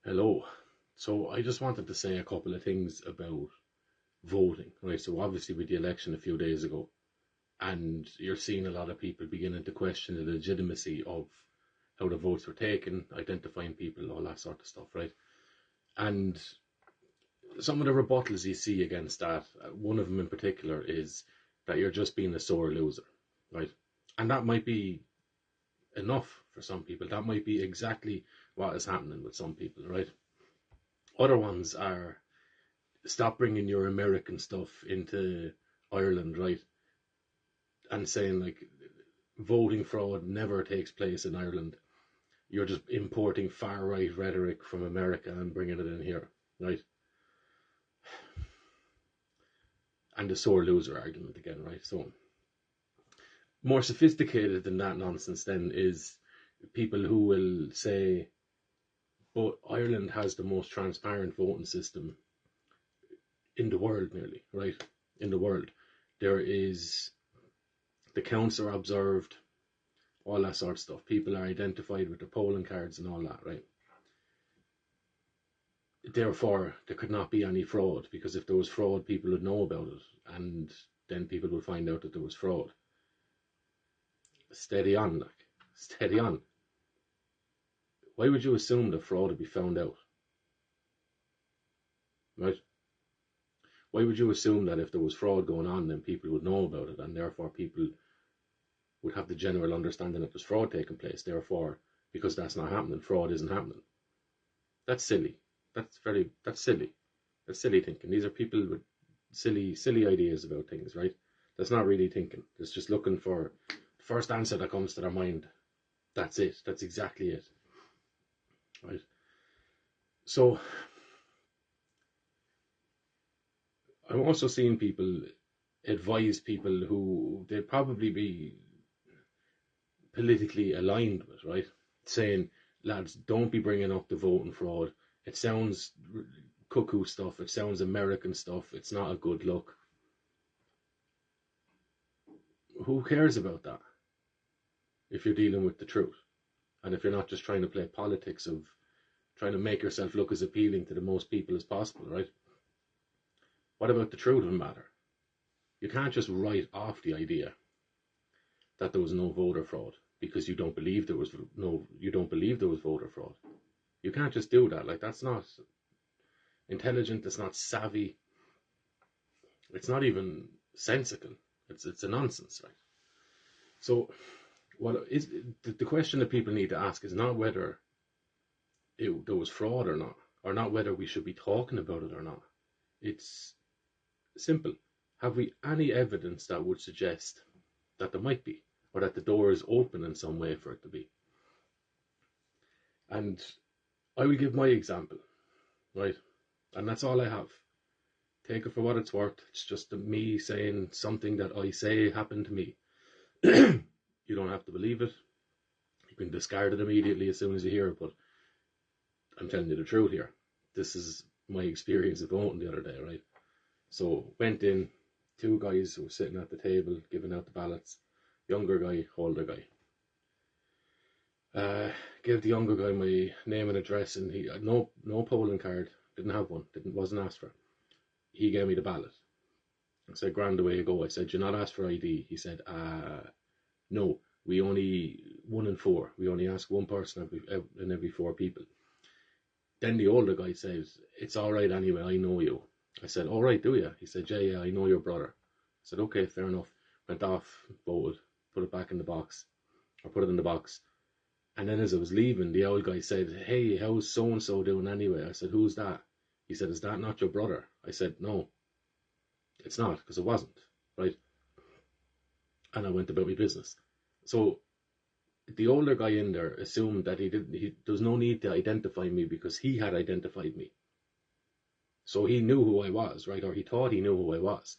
Hello. So I just wanted to say a couple of things about voting, right? So obviously with the election a few days ago, and you're seeing a lot of people beginning to question the legitimacy of how the votes were taken, identifying people, all that sort of stuff, right? And some of the rebuttals you see against that, one of them in particular is that you're just being a sore loser, right? And that might be enough for some people. That might be exactly what is happening with some people, right? Other ones are stop bringing your American stuff into Ireland, right? And saying like voting fraud never takes place in Ireland. You're just importing far right rhetoric from America and bringing it in here, right? And the sore loser argument again, right? So more sophisticated than that nonsense then is people who will say, but Ireland has the most transparent voting system in the world, nearly, right? In the world. There is the counts are observed, all that sort of stuff. People are identified with their polling cards and all that, right? Therefore, there could not be any fraud, because if there was fraud, people would know about it, and then people would find out that there was fraud. Steady on, like, steady on. Why would you assume that fraud would be found out? Right? Why would you assume that if there was fraud going on, then people would know about it, and therefore people would have the general understanding that there's fraud taking place? Therefore, because that's not happening, fraud isn't happening. That's silly. That's silly. That's silly thinking. These are people with silly ideas about things, right? That's not really thinking. It's just looking for the first answer that comes to their mind. That's it. That's exactly it. Right? So I'm also seeing people advise people who they'd probably be politically aligned with, right? Saying, lads, don't be bringing up the voting fraud. It sounds cuckoo stuff. It sounds American stuff. It's not a good look. Who cares about that if you're dealing with the truth? And if you're not just trying to play politics of trying to make yourself look as appealing to the most people as possible, right? What about the truth of the matter? You can't just write off the idea that there was no voter fraud because you don't believe there was voter fraud. You can't just do that. Like, that's not intelligent. It's not savvy. It's not even sensical. It's a nonsense, right? So, what is the question that people need to ask is not whether there was fraud or not whether we should be talking about it or not. It's simple. Have we any evidence that would suggest that there might be, or that the door is open in some way for it to be? And I will give my example, right? And that's all I have. Take it for what it's worth. It's just me saying something that I say happened to me. You don't have to believe it. You can discard it immediately as soon as you hear it, but I'm telling you the truth here. This is my experience of voting the other day, right? So went in, two guys who were sitting at the table giving out the ballots, younger guy, older guy. Gave the younger guy my name and address, and he had no polling card, didn't have one, wasn't asked for. He gave me the ballot. I said, grand, away you go. I said, you're not asked for ID. He said, no, we only 1 in 4. We only ask one person in every 4 people. Then the older guy says, it's all right anyway, I know you. I said, all right, do you? He said, yeah, I know your brother. I said, okay, fair enough. Went off, voted, put it back in the box, or put it in the box. And then as I was leaving, the old guy said, hey, how's so-and-so doing anyway? I said, who's that? He said, is that not your brother? I said, no, it's not, because it wasn't, right? And I went about my business. So the older guy in there assumed that there was no need to identify me because he had identified me. So he knew who I was, right? Or he thought he knew who I was.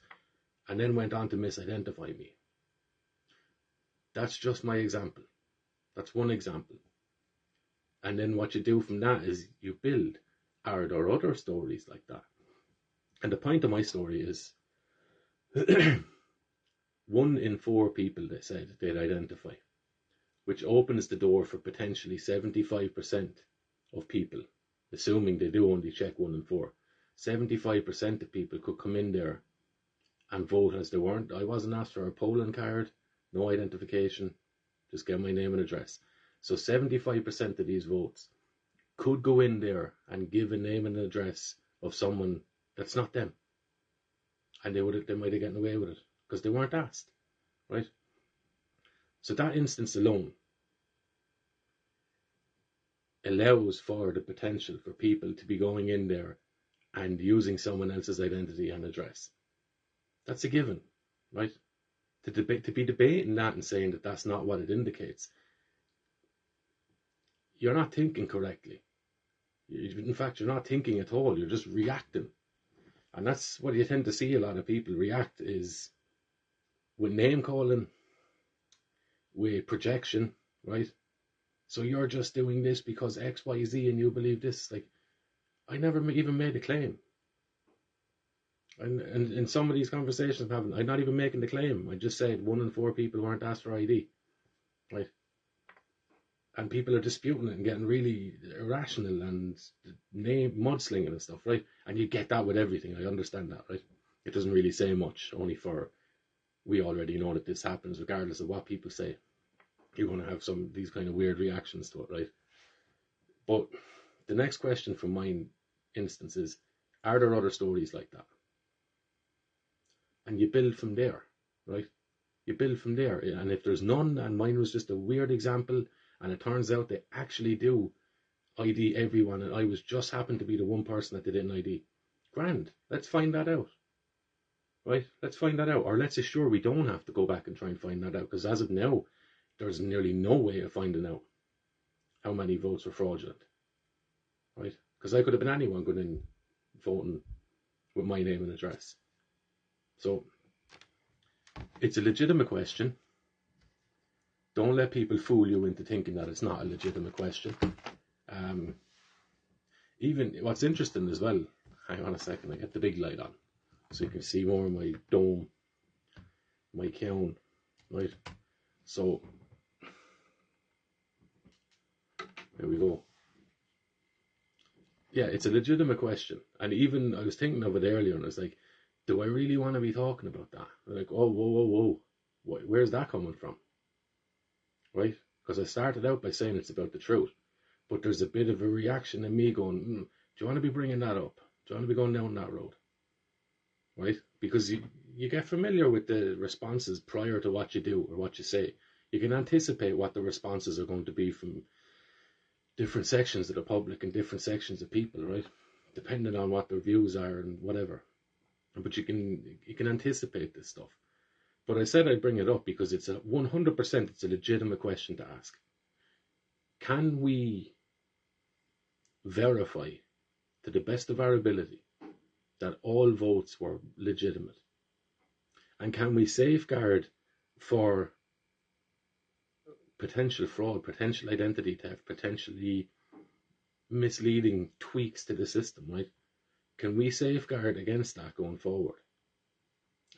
And then went on to misidentify me. That's just my example. That's one example. And then what you do from that is you build. Are there other stories like that? And the point of my story is 1 in 4 people, they said, they'd identify, which opens the door for potentially 75% of people assuming they do only check 1 in 4, 75% of people could come in there and vote as they weren't. I wasn't asked for a polling card, no identification, just get my name and address. So 75% of these votes could go in there and give a name and address of someone that's not them, and they might have gotten away with it because they weren't asked, right? So that instance alone allows for the potential for people to be going in there and using someone else's identity and address. That's a given, right? To be debating that and saying that that's not what it indicates, you're not thinking correctly. In fact, you're not thinking at all. You're just reacting. And that's what you tend to see a lot of people react is with name calling, with projection, right? So you're just doing this because X, Y, Z and you believe this. Like, I never even made a claim. And in some of these conversations I'm not even making the claim. I just said 1 in 4 people weren't asked for ID, right? And people are disputing it and getting really irrational and name mudslinging and stuff, right? And you get that with everything. I understand that, right? It doesn't really say much, only for we already know that this happens regardless of what people say. You're going to have some of these kind of weird reactions to it, right? But the next question from my instance is, are there other stories like that? And you build from there, right? You build from there. And if there's none, and mine was just a weird example, and it turns out they actually do ID everyone, and I was just happened to be the one person that they didn't ID, grand. Let's find that out, right? Let's find that out, or let's assure we don't have to go back and try and find that out, because as of now, there's nearly no way of finding out how many votes were fraudulent, right? Because I could have been anyone going in voting with my name and address. So it's a legitimate question. Don't let people fool you into thinking that it's not a legitimate question. Even what's interesting as well, hang on a second, I get the big light on so you can see more of my dome, my cone, right? So there we go. Yeah, it's a legitimate question. And even I was thinking of it earlier and I was like, do I really want to be talking about that? Like, oh, whoa. Where's that coming from? Right? Because I started out by saying it's about the truth. But there's a bit of a reaction in me going, do you want to be bringing that up? Do you want to be going down that road? Right? Because you get familiar with the responses prior to what you do or what you say. You can anticipate what the responses are going to be from different sections of the public and different sections of people, right? Depending on what their views are and whatever. But you can anticipate this stuff. But I said I'd bring it up because it's 100% it's a legitimate question to ask. Can we verify to the best of our ability that all votes were legitimate? And can we safeguard for potential fraud, potential identity theft, potentially misleading tweaks to the system, right? Can we safeguard against that going forward?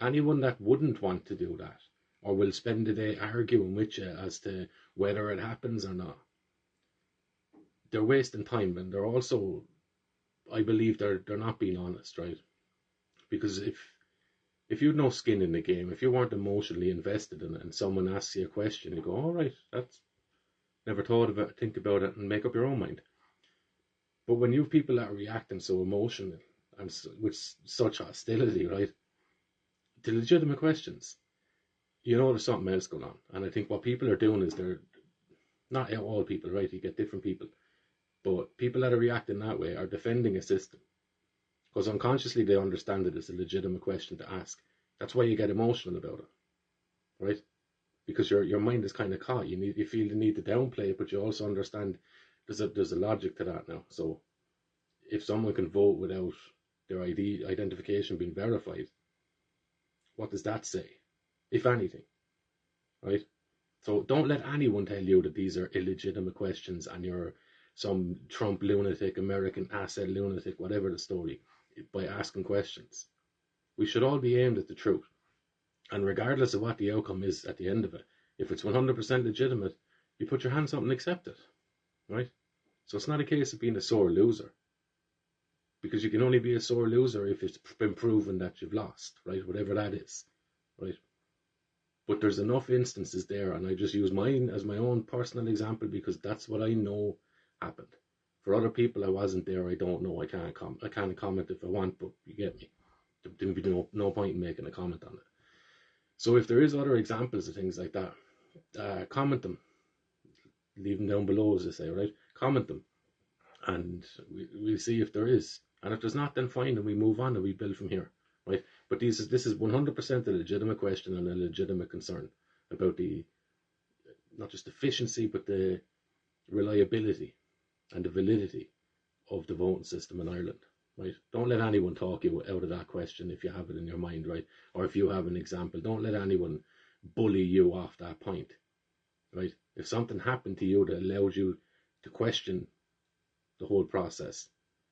Anyone that wouldn't want to do that or will spend the day arguing with you as to whether it happens or not, they're wasting time, and they're also, I believe, they're not being honest, right? Because if you'd no skin in the game, if you weren't emotionally invested in it, and someone asks you a question, you go, all right, that's never thought about it, think about it, and make up your own mind. But when you have people that are reacting so emotionally and with such hostility, right, to legitimate questions, you know there's something else going on. And I think what people are doing is they're not all people, right? You get different people, but people that are reacting that way are defending a system because unconsciously they understand it as a legitimate question to ask. That's why you get emotional about it, right? Because your mind is kind of caught. You feel the need to downplay it, but you also understand there's a logic to that now. So if someone can vote without their identification being verified, what does that say, if anything, right? So don't let anyone tell you that these are illegitimate questions and you're some Trump lunatic, American asset lunatic, whatever the story, by asking questions. We should all be aimed at the truth. And regardless of what the outcome is at the end of it, if it's 100% legitimate, you put your hands up and accept it, right? So it's not a case of being a sore loser. because you can only be a sore loser if it's been proven that you've lost, right? Whatever that is, right? But there's enough instances there, and I just use mine as my own personal example because that's what I know happened. For other people, I wasn't there. I don't know. I can't comment if I want, but you get me. There'd be no point in making a comment on it. So if there is other examples of things like that, comment them. Leave them down below, as they say, right? Comment them, and we'll see if there is. And if there's not, then fine, and we move on and we build from here, right? But this is 100% a legitimate question and a legitimate concern about the, not just efficiency, but the reliability and the validity of the voting system in Ireland, right? Don't let anyone talk you out of that question if you have it in your mind, right? Or if you have an example, don't let anyone bully you off that point, right? If something happened to you that allowed you to question the whole process,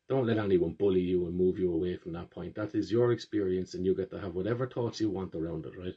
don't let anyone bully you and move you away from that point. That is your experience, and you get to have whatever thoughts you want around it, right?